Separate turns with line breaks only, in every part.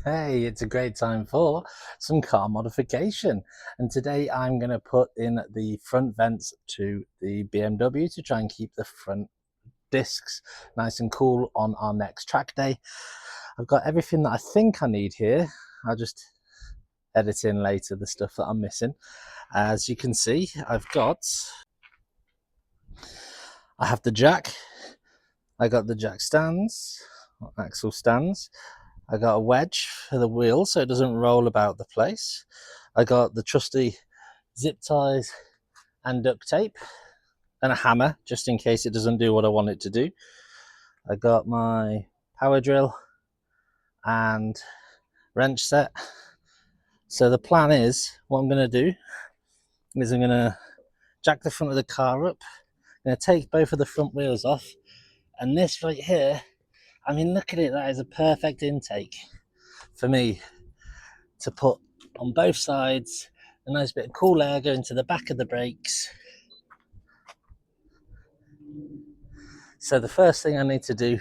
Hey, it's a great time for some car modification. And today I'm going to put in the front vents to the BMW to try and keep the front discs nice and cool on our next track day. I've got everything that I think I need here. I'll just edit in later the stuff that I'm missing. As you can see, I have the jack. I got the jack stands, axle stands. I got a wedge for the wheel so it doesn't roll about the place. I got the trusty zip ties and duct tape and a hammer just in case it doesn't do what I want it to do. I got my power drill and wrench set. So the plan is, what I'm going to do is I'm going to jack the front of the car up. I'm going to take both of the front wheels off, and this right here, I mean, look at it, that is a perfect intake for me to put on both sides. A nice bit of cool air going to the back of the brakes. So the first thing I need to do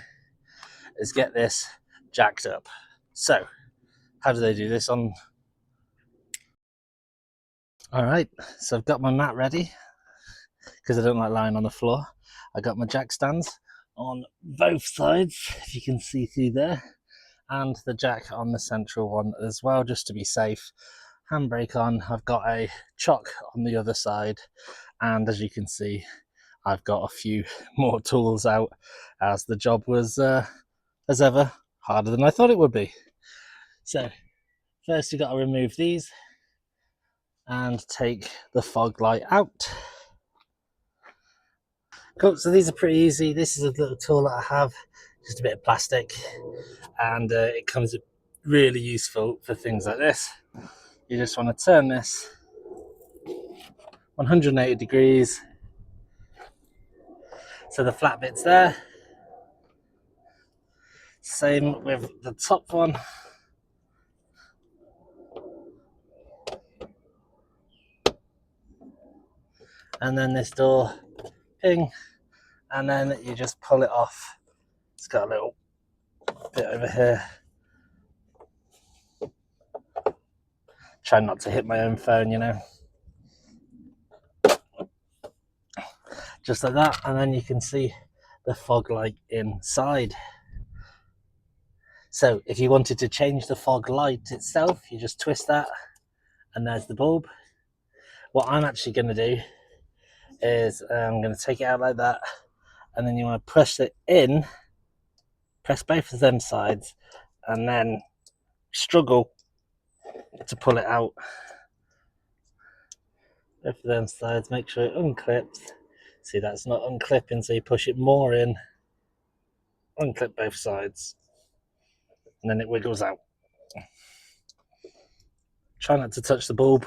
is get this jacked up. So how do they do this on? All right, so I've got my mat ready because I don't like lying on the floor. I got my jack stands on both sides, if you can see through there, and the jack on the central one as well, just to be safe. Handbrake on. I've got a chock on the other side, and as you can see, I've got a few more tools out, as the job was, as ever, harder than I thought it would be. So first you've got to remove these and take the fog light out. Cool, so these are pretty easy. This is a little tool that I have, just a bit of plastic, and it comes really useful for things like this. You just want to turn this 180 degrees so the flat bit's there. Same with the top one. And then this door, ping, and then you just pull it off. It's got a little bit over here. Try not to hit my own phone, you know. Just like that, and then you can see the fog light inside. So if you wanted to change the fog light itself, you just twist that, and there's the bulb. What I'm actually going to do is I'm going to take it out like that, and then you want to press it in, press both of them sides, and then struggle to pull it out. Both of them sides, make sure it unclips. See, that's not unclipping, so you push it more in, unclip both sides, and then it wiggles out. Try not to touch the bulb.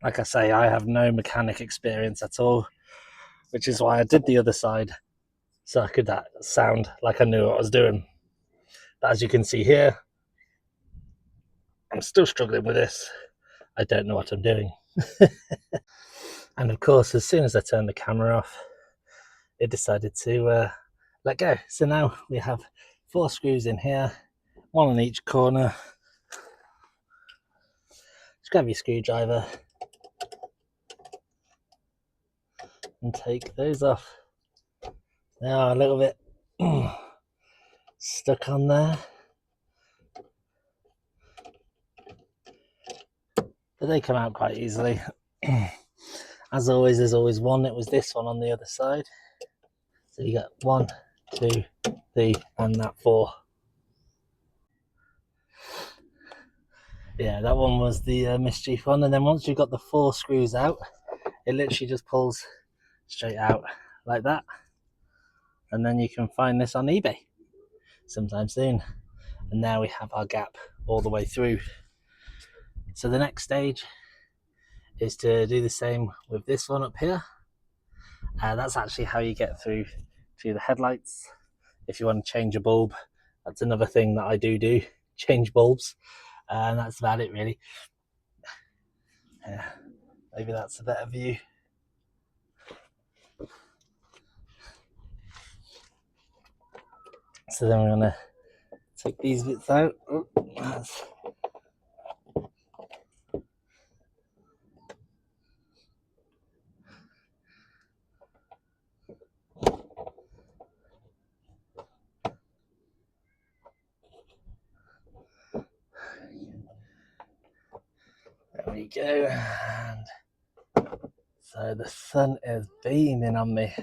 Like I say, I have no mechanic experience at all, which is why I did the other side, so I could sound like I knew what I was doing. But as you can see here, I'm still struggling with this. I don't know what I'm doing. And of course, as soon as I turned the camera off, it decided to let go. So now we have 4 screws in here, 1 on each corner. Just grab your screwdriver and take those off. They are a little bit stuck on there, but they come out quite easily. As always, there's always one. It was this one on the other side. So you got 1, 2, 3, and that 4. Yeah, that one was the mischief one. And then once you've got the 4 screws out, it literally just pulls straight out like that. And then you can find this on eBay sometime soon. And now we have our gap all the way through. So the next stage is to do the same with this one up here. That's actually how you get through to the headlights. If you want to change a bulb, that's another thing that I do, change bulbs. And that's about it, really. Yeah, maybe that's a better view. So then we're going to take these bits out. There we go. And so the sun is beaming on me.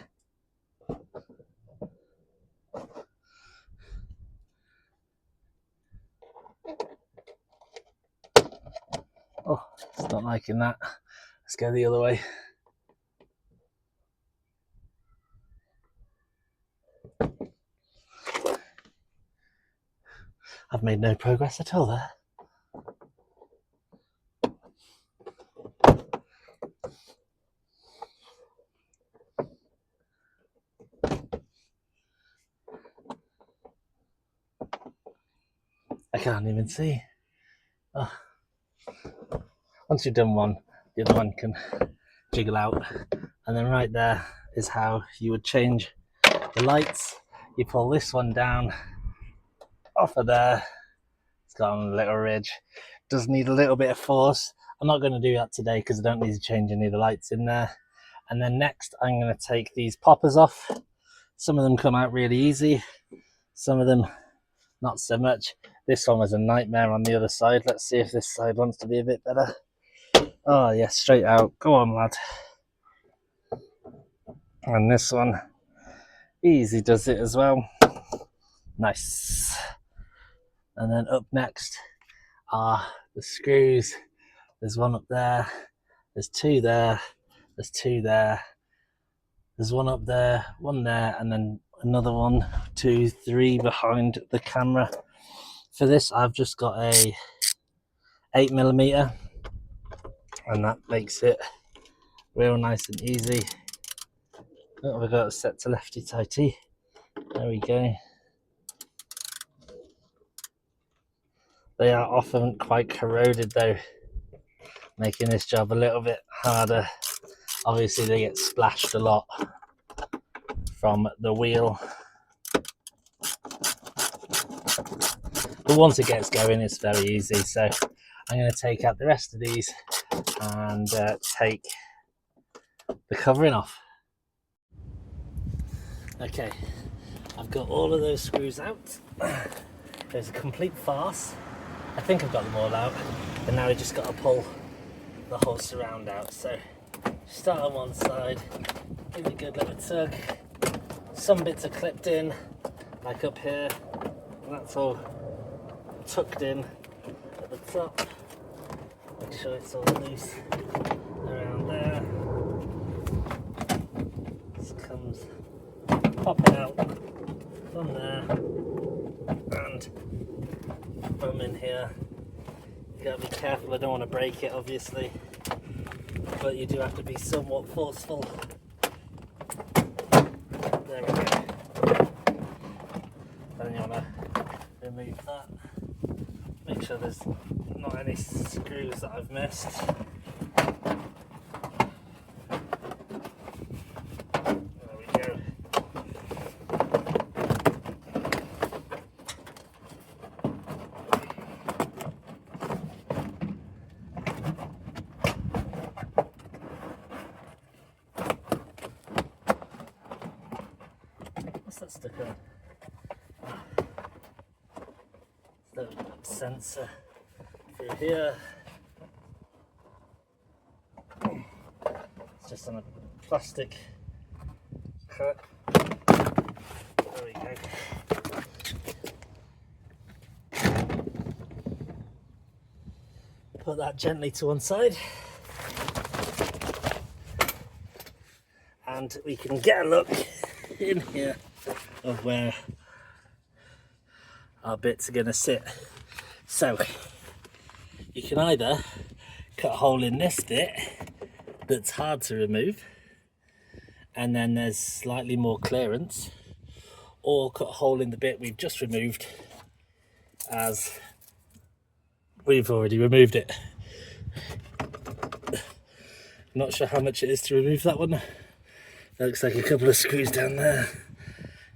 Oh, it's not liking that. Let's go the other way. I've made no progress at all there. I can't even see. Oh. Once you've done one, the other one can jiggle out. And then right there is how you would change the lights. You pull this one down off of there. It's got a little ridge. Does need a little bit of force. I'm not going to do that today because I don't need to change any of the lights in there. And then next I'm going to take these poppers off. Some of them come out really easy, some of them not so much. This one was a nightmare on the other side. Let's see if this side wants to be a bit better. Oh yeah, straight out. Go on, lad. And this one, easy does it as well. Nice. And then up next are the screws. There's one up there, there's two there, there's two there, there's one up there, one there, and then another 1, 2, 3 behind the camera. For this I've just got a 8mm, and that makes it real nice and easy. Oh, we've got it set to lefty tighty. There we go. They are often quite corroded though, making this job a little bit harder. Obviously they get splashed a lot from the wheel, but once it gets going it's very easy. So I'm going to take out the rest of these and take the covering off. Okay, I've got all of those screws out. It was a complete farce. I think I've got them all out, but now we just got to pull the whole surround out. So start on one side, give it a good little tug. Some bits are clipped in, like up here, and that's all tucked in at the top. Make sure it's all loose around there. This comes popping out from there and from in here. You gotta be careful, I don't want to break it obviously, but you do have to be somewhat forceful. There we go. Then you want to remove that. Make sure there's not any screws that I've missed. There we go. What's that stuck on? The sensor through here. It's just on a plastic hook. There we go. Put that gently to one side, and we can get a look in here of where our bits are going to sit. So you can either cut a hole in this bit that's hard to remove, and then there's slightly more clearance, or cut a hole in the bit we've just removed as we've already removed it. Not sure how much it is to remove that one. That looks like a couple of screws down there.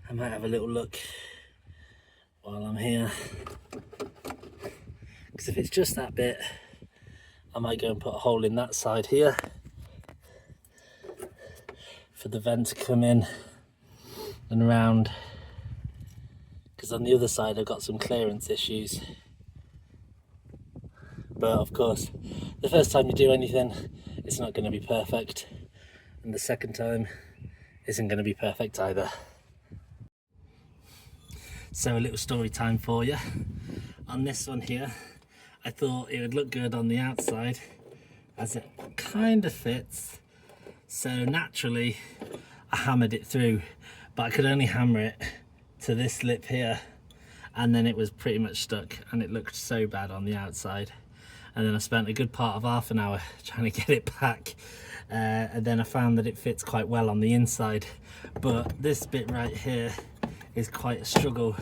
I might have a little look while I'm here, because if it's just that bit, I might go and put a hole in that side here for the vent to come in and around, because on the other side I've got some clearance issues. But of course, the first time you do anything, it's not going to be perfect, and the second time isn't going to be perfect either. So a little story time for you. On this one here, I thought it would look good on the outside as it kind of fits. So naturally, I hammered it through, but I could only hammer it to this lip here, and then it was pretty much stuck, and it looked so bad on the outside. And then I spent a good part of half an hour trying to get it back, and then I found that it fits quite well on the inside, but this bit right here is quite a struggle.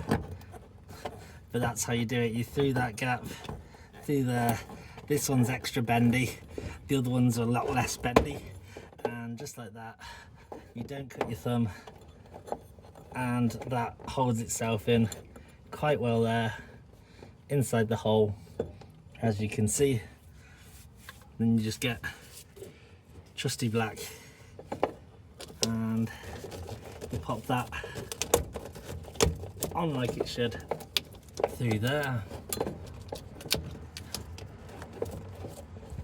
But that's how you do it. You through that gap, through there. This one's extra bendy, the other ones are a lot less bendy, and just like that, you don't cut your thumb, and that holds itself in quite well there inside the hole, as you can see. Then you just get trusty black, and you pop that on like it should through there,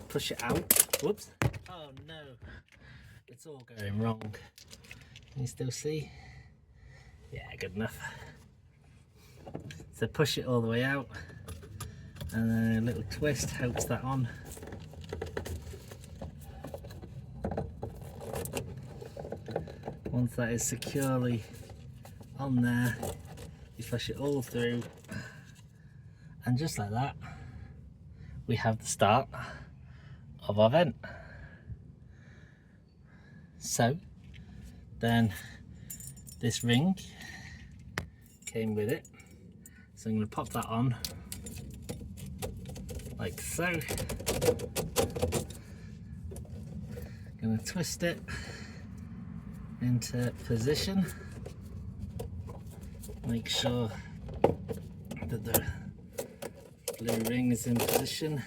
push it out. Whoops, oh no, it's all going wrong. Can you still see? Yeah, good enough. So push it all the way out, and then a little twist helps that on. Once that is securely on there, you push it all through, and just like that, we have the start of our vent. So then this ring came with it, so I'm going to pop that on like so. Going to twist it into position, make sure that the blue ring is in position,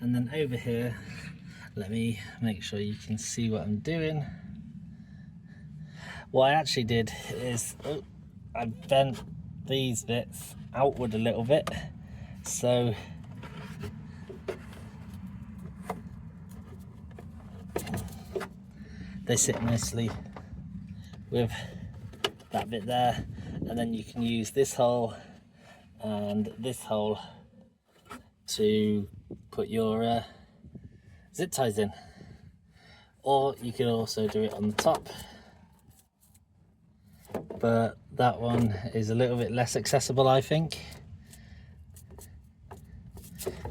and then over here, let me make sure you can see what I'm doing. What I actually did is I bent these bits outward a little bit, so they sit nicely with that bit there, and then you can use this hole and this hole to put your zip ties in, or you can also do it on the top, but that one is a little bit less accessible, I think.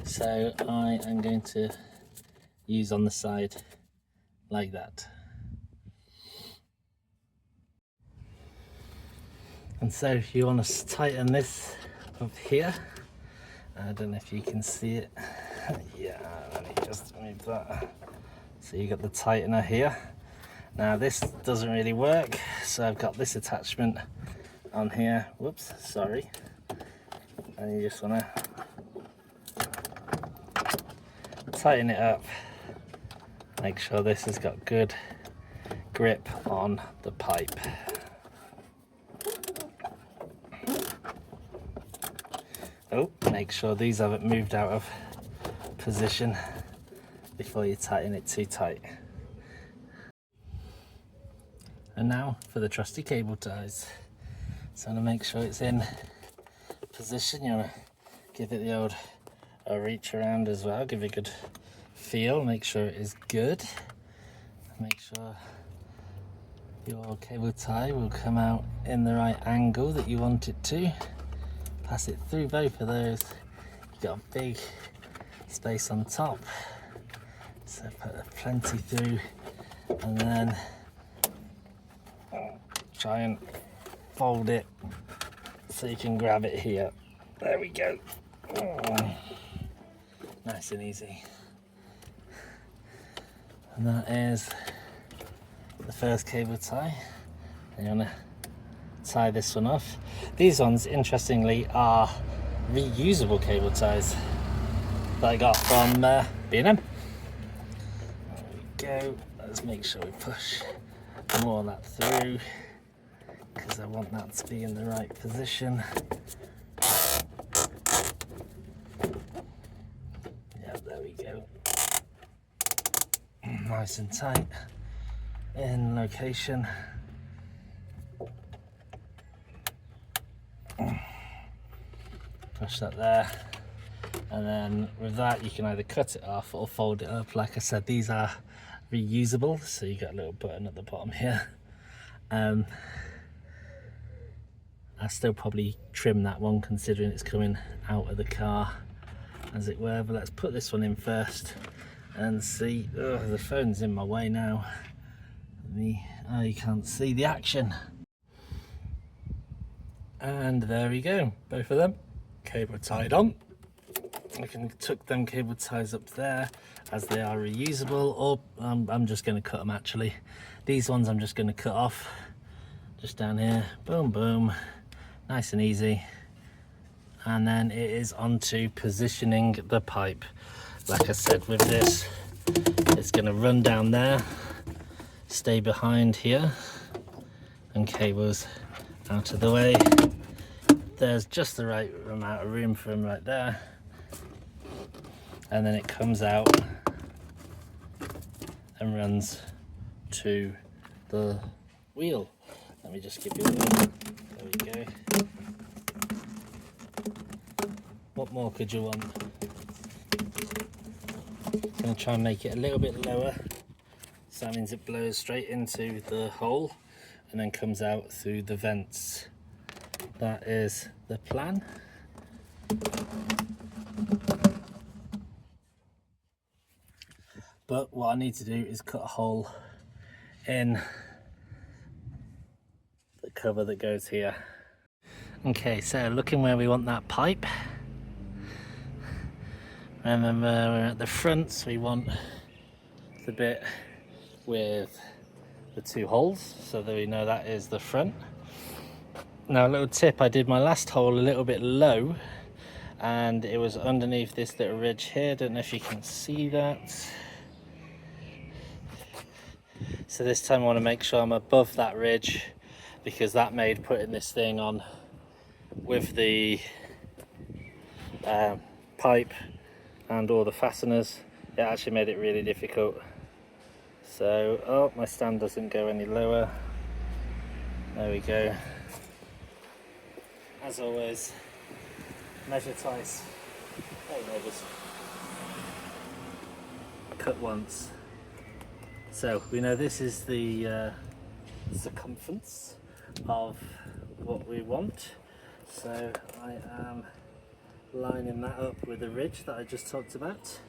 So I am going to use on the side like that. And so if you want to tighten this up here, I don't know if you can see it. Yeah, let me just move that. So you got the tightener here. Now this doesn't really work, so I've got this attachment on here. Whoops, sorry. And you just want to tighten it up. Make sure this has got good grip on the pipe. Oh, make sure these haven't moved out of position before you tighten it too tight. And now for the trusty cable ties. So I'm going to make sure it's in position. You want to give it the old reach around as well, give it a good feel, make sure it is good. Make sure your cable tie will come out in the right angle that you want it to. Pass it through both of those. You've got a big space on top, so put plenty through, and then try and fold it so you can grab it here. There we go. Nice and easy. And that is the first cable tie. And you want to tie this one off. These ones, interestingly, are reusable cable ties that I got from B&M. There we go. Let's make sure we push more of that through, because I want that to be in the right position. Yeah, there we go. Nice and tight in location. Push that there, and then with that you can either cut it off or fold it up. Like I said, these are reusable, so you got a little button at the bottom here. I still probably trim that one considering it's coming out of the car, as it were, but let's put this one in first and see. The phone's in my way now. Oh, you can't see the action. And there we go, both of them cable tied on. I can tuck them cable ties up there as they are reusable, or I'm just going to cut them actually. These ones I'm just going to cut off just down here, boom boom, nice and easy. And then it is on to positioning the pipe. Like I said, with this, it's going to run down there, stay behind here, and cables out of the way. There's just the right amount of room for them right there, and then it comes out and runs to the wheel. Let me just give you a look. There we go. What more could you want? I'm going to try and make it a little bit lower, so that means it blows straight into the hole and then comes out through the vents. That is the plan. But what I need to do is cut a hole in the cover that goes here. Okay, so looking where we want that pipe. Remember, we're at the front, so we want the bit with the two holes, so that we know that is the front. Now, a little tip, I did my last hole a little bit low, and it was underneath this little ridge here. Don't know if you can see that. So this time I want to make sure I'm above that ridge, because that made putting this thing on with the pipe and all the fasteners, it actually made it really difficult. So, oh, my stand doesn't go any lower. There we go. As always, measure twice. Hey neighbours. Cut once. So we know this is the circumference of what we want. So I am lining that up with the ridge that I just talked about,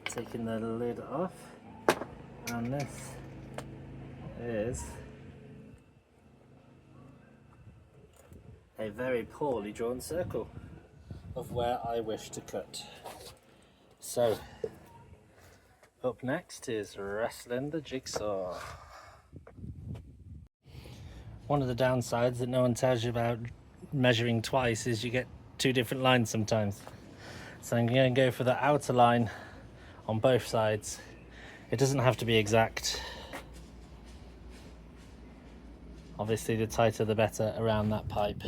taking the lid off, and this is a very poorly drawn circle of where I wish to cut. So up next is wrestling the jigsaw. One of the downsides that no one tells you about measuring twice is you get two different lines sometimes. So I'm going to go for the outer line on both sides. It doesn't have to be exact. Obviously the tighter the better around that pipe.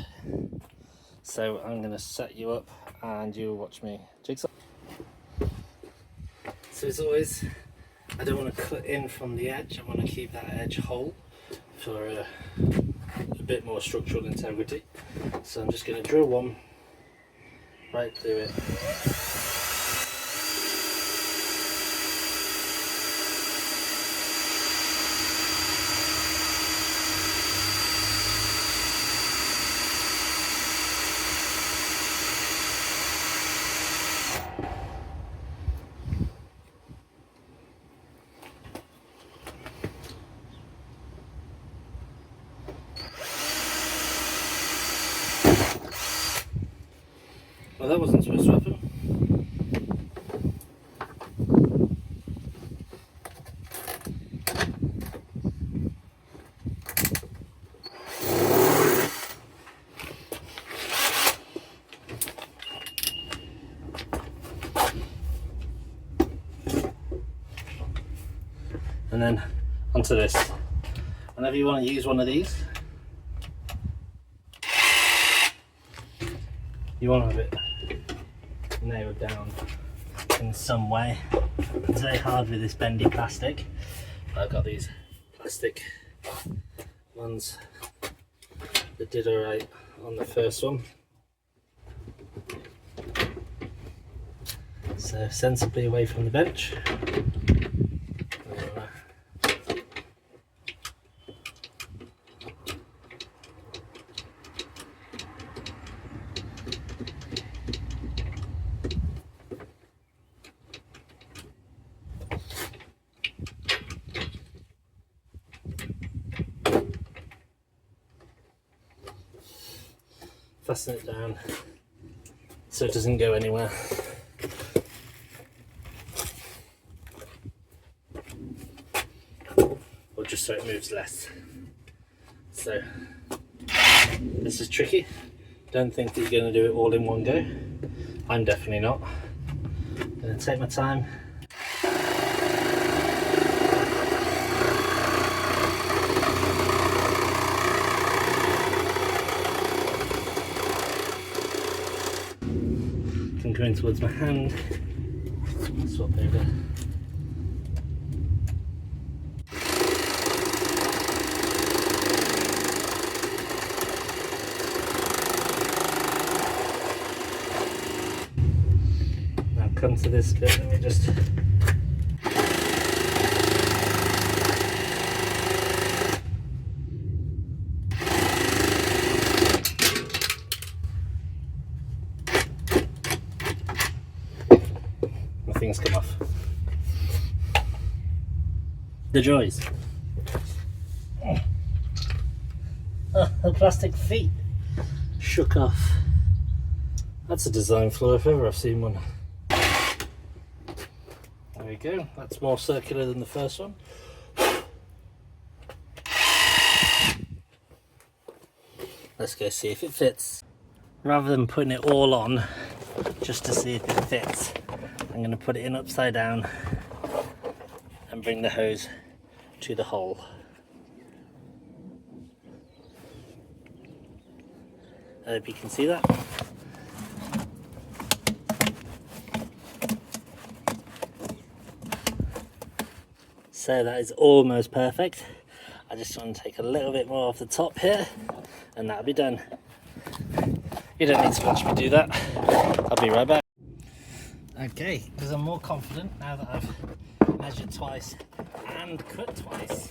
So I'm going to set you up and you'll watch me jigsaw. So as always, I don't want to cut in from the edge. I want to keep that edge whole for a bit more structural integrity. So I'm just going to drill one right through it. Well, that wasn't supposed to happen. and then onto this. Whenever you want to use one of these, you want to have it nailed down in some way. It's very hard with this bendy plastic. I've got these plastic ones that did alright on the first one. So sensibly away from the bench. Fasten it down so it doesn't go anywhere. Or just so it moves less. So this is tricky. Don't think that you're going to do it all in one go. I'm definitely not. I'm going to take my time. I'm going towards my hand. Swap over. Now come to this bit, let me just things come off. The joys. Oh, the plastic feet shook off. That's a design flaw if ever I've seen one. There we go. That's more circular than the first one. Let's go see if it fits. Rather than putting it all on just to see if it fits, I'm going to put it in upside down and bring the hose to the hole. I hope you can see that. So that is almost perfect. I just want to take a little bit more off the top here and that'll be done. You don't need to watch me do that. I'll be right back. Okay, because I'm more confident now that I've measured twice and cut twice,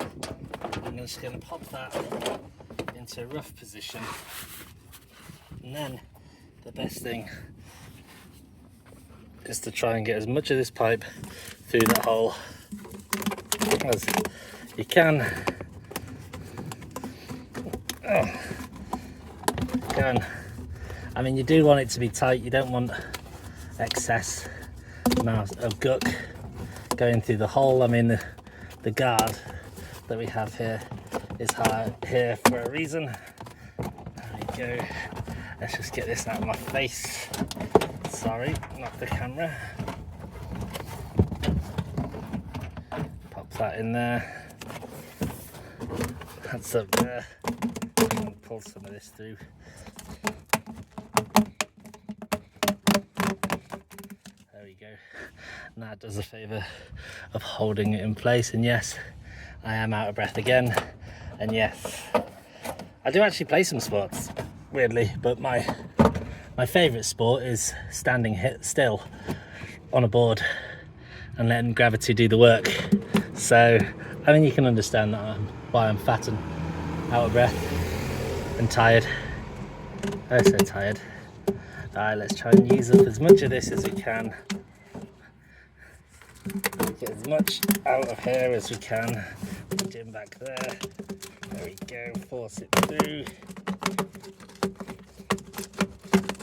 I'm just going to pop that into a rough position, and then the best thing is to try and get as much of this pipe through that hole as you can. I mean, you do want it to be tight, you don't want excess amount of guck going through the hole. I mean, the guard that we have here is high here for a reason. There we go. Let's just get this out of my face. Sorry, not the camera. Pop that in there. That's up there. And pull some of this through. There we go. And that does a favour of holding it in place. And yes, I am out of breath again. And yes, I do actually play some sports, weirdly, but my favourite sport is standing still on a board and letting gravity do the work. So, I mean, you can understand that why I'm fat and out of breath and tired. Oh, so tired. Alright, let's try and use up as much of this as we can. Get as much out of here as we can. Put it back there. There we go. Force it through.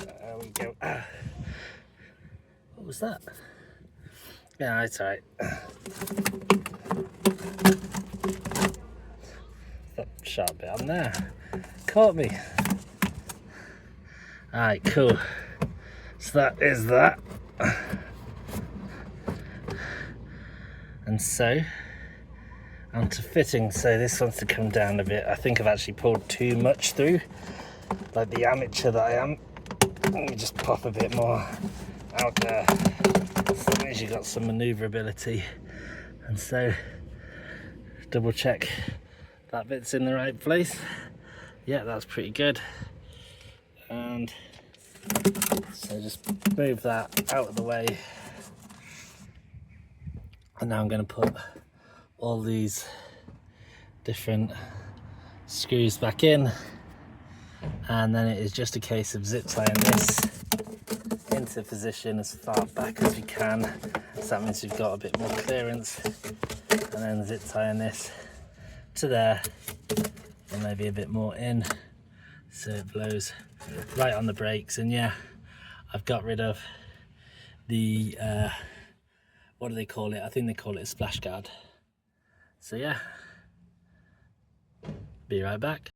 There we go. Ah. What was that? Yeah, it's alright. That sharp bit on there caught me. Alright, cool. So that is that. And so onto fitting. So this wants to come down a bit. I think I've actually pulled too much through, like the amateur that I am. Let me just pop a bit more out there. So that means you've got some manoeuvrability. And so double check that bit's in the right place. Yeah, that's pretty good. And so just move that out of the way. And now I'm going to put all these different screws back in, and then it is just a case of zip tying this into position as far back as we can, so that means we've got a bit more clearance, and then zip tying this to there, and maybe a bit more in so it blows right on the brakes. And yeah, I've got rid of the what do they call it? I think they call it a splash guard. So yeah, be right back.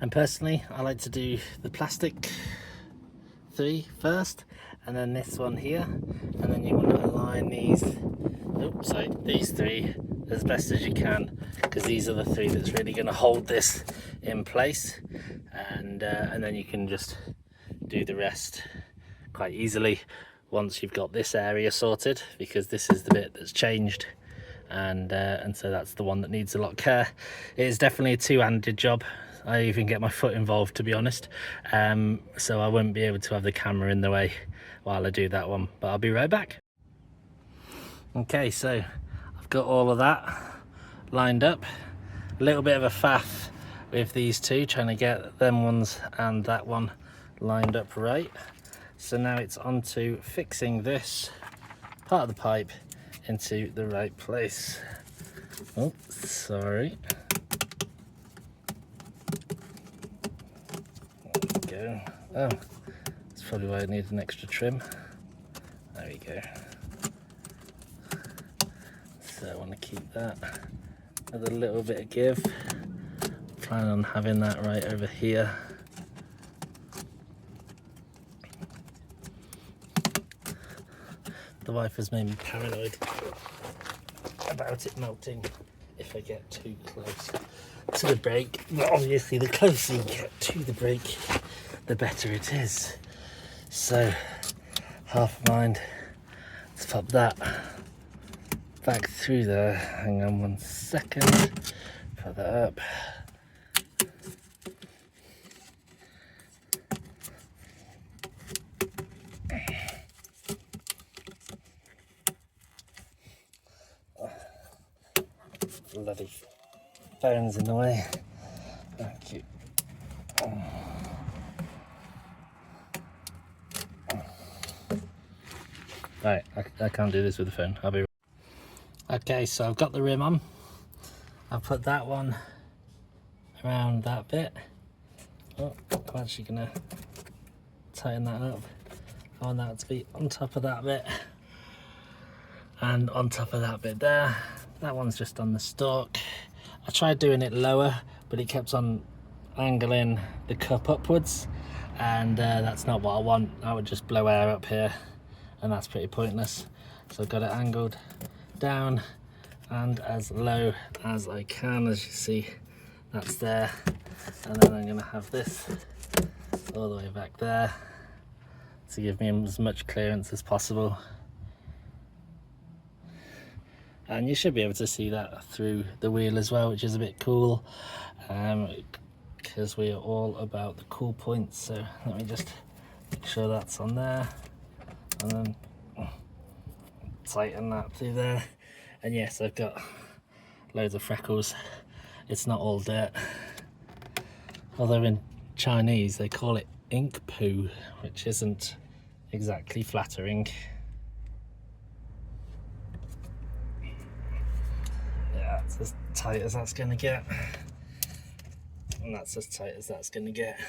And personally, I like to do the plastic 3 first, and then this one here, and then you want to align these, these 3 as best as you can, because these are the 3 that's really going to hold this in place, and then you can just do the rest quite easily once you've got this area sorted, because this is the bit that's changed, and so that's the one that needs a lot of care. It is definitely a two-handed job. I even get my foot involved, to be honest, so I wouldn't be able to have the camera in the way while I do that one, but I'll be right back. Okay, so I've got all of that lined up. A little bit of a faff with these two, trying to get them ones and that one lined up right. So now it's on to fixing this part of the pipe into the right place. Oh, sorry. There we go. Oh, that's probably why I need an extra trim. There we go. So I want to keep that with a little bit of give. Plan on having that right over here. The wife has made me paranoid about it melting if I get too close to the brake. But obviously the closer you get to the brake, the better it is. So half a mind, let's pop that back through there. Hang on 1 second, put that up. Bloody phone's in the way. Thank you. Right, I can't do this with the phone. I'll be right. Okay, so I've got the rim on. I've put that one around that bit. Oh, I'm actually gonna tighten that up. I want that to be on top of that bit and on top of that bit there. That one's just on the stalk. I tried doing it lower, but it kept on angling the cup upwards, and that's not what I want. I would just blow air up here, and that's pretty pointless. So I've got it angled down and as low as I can. As you see, that's there, and then I'm gonna have this all the way back there to give me as much clearance as possible. And you should be able to see that through the wheel as well, which is a bit cool, because we are all about the cool points. So let me just make sure that's on there, and then tighten that through there. And yes, I've got loads of freckles. It's not all dirt, although in Chinese they call it ink poo, which isn't exactly flattering. That's as tight as that's going to get, and that's as tight as that's going to get.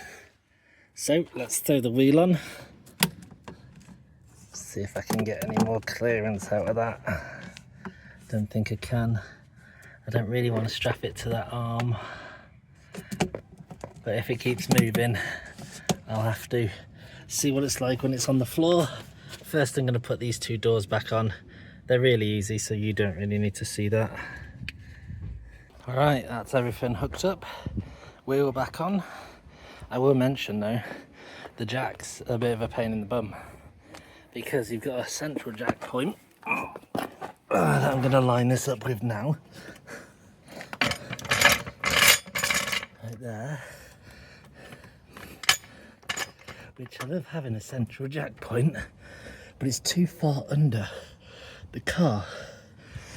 So let's throw the wheel on, see if I can get any more clearance out of that. Don't think I can. I don't really want to strap it to that arm, but if it keeps moving I'll have to see what it's like when it's on the floor. First I'm going to put these two doors back on. They're really easy, so you don't really need to see that. Alright, that's everything hooked up. Wheel back on. I will mention though, the jack's a bit of a pain in the bum because you've got a central jack point that I'm going to line this up with now. Right there. Which I love having a central jack point, but it's too far under the car.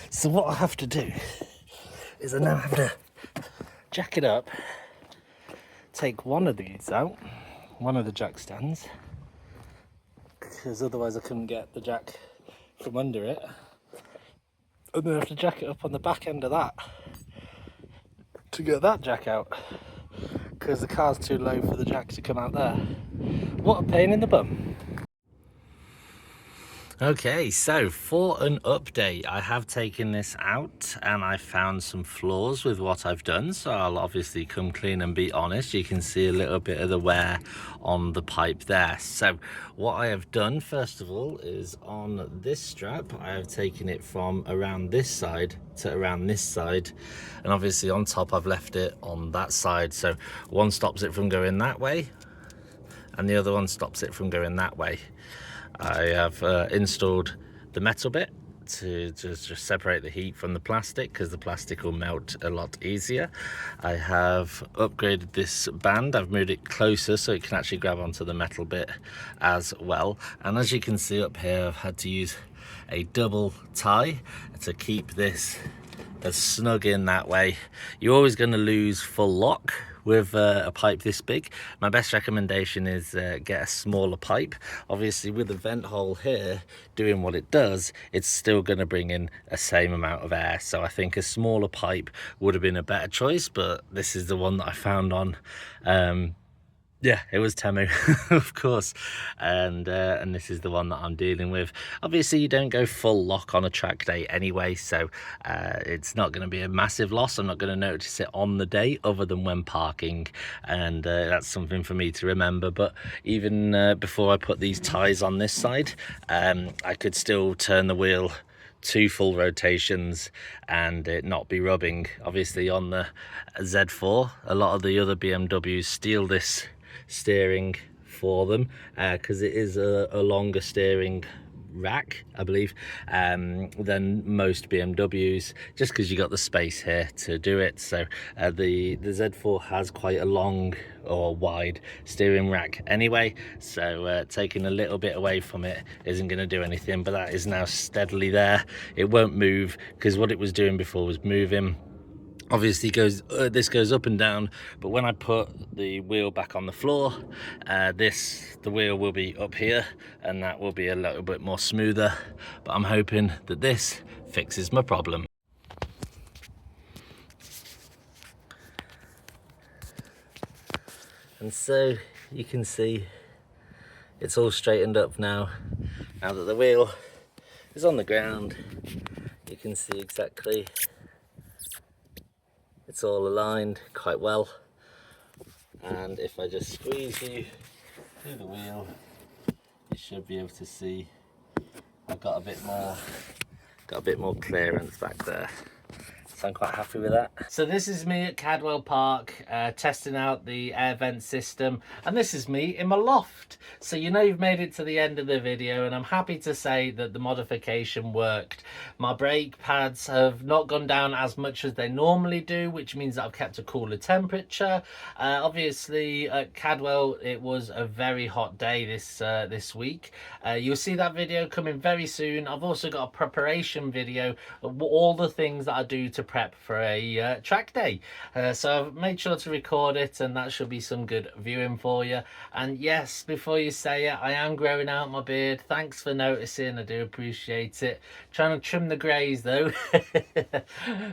So what I have to do is I now have to jack it up, take one of these out, one of the jack stands, because otherwise I couldn't get the jack from under it, and then I have to jack it up on the back end of that to get that jack out, because the car's too low for the jack to come out there. What a pain in the bum. Okay, so for an update, I have taken this out and I found some flaws with what I've done, so I'll obviously come clean and be honest. You can see a little bit of the wear on the pipe there. So what I have done first of all is on this strap, I have taken it from around this side to around this side, and obviously on top I've left it on that side, so one stops it from going that way and the other one stops it from going that way. I have installed the metal bit to just separate the heat from the plastic, because the plastic will melt a lot easier. I have upgraded this band. I've moved it closer so it can actually grab onto the metal bit as well. And as you can see up here, I've had to use a double tie to keep this as snug in that way. You're always going to lose full lock with a pipe this big. My best recommendation is get a smaller pipe. Obviously with the vent hole here doing what it does, it's still going to bring in a same amount of air, so I think a smaller pipe would have been a better choice, but this is the one that I found on yeah, it was Temu, of course, and this is the one that I'm dealing with. Obviously, you don't go full lock on a track day anyway, so it's not going to be a massive loss. I'm not going to notice it on the day other than when parking, and that's something for me to remember. But even before I put these ties on this side, I could still turn the wheel 2 full rotations and it not be rubbing. Obviously on the Z4, a lot of the other BMWs steal this steering for them because it is a longer steering rack, I believe, than most BMWs, just because you got the space here to do it. So the Z4 has quite a long or wide steering rack anyway, so taking a little bit away from it isn't going to do anything, but that is now steadily there. It won't move because what it was doing before was moving. Obviously this goes up and down, but when I put the wheel back on the floor, the wheel will be up here and that will be a little bit more smoother, but I'm hoping that this fixes my problem. And so you can see it's all straightened up now that the wheel is on the ground. You can see exactly it's all aligned quite well, and if I just squeeze you through the wheel, you should be able to see I've got a bit more clearance back there. So I'm quite happy with that. So this is me at Cadwell Park testing out the air vent system, and this is me in my loft. So you know you've made it to the end of the video, and I'm happy to say that the modification worked. My brake pads have not gone down as much as they normally do, which means that I've kept a cooler temperature. Obviously at Cadwell it was a very hot day this week. You'll see that video coming very soon. I've also got a preparation video of all the things that I do to prep for a track day, so I've made sure to record it, and that should be some good viewing for you. And yes, before you say it, I am growing out my beard. Thanks for noticing, I do appreciate it. Trying to trim the greys though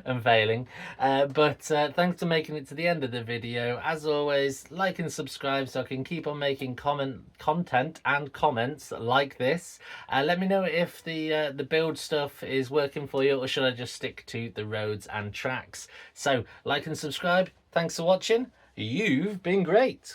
and failing, but thanks for making it to the end of the video. As always, like and subscribe so I can keep on making content and comments like this. Let me know if the build stuff is working for you, or should I just stick to the roads and tracks. So like and subscribe. Thanks for watching. You've been great.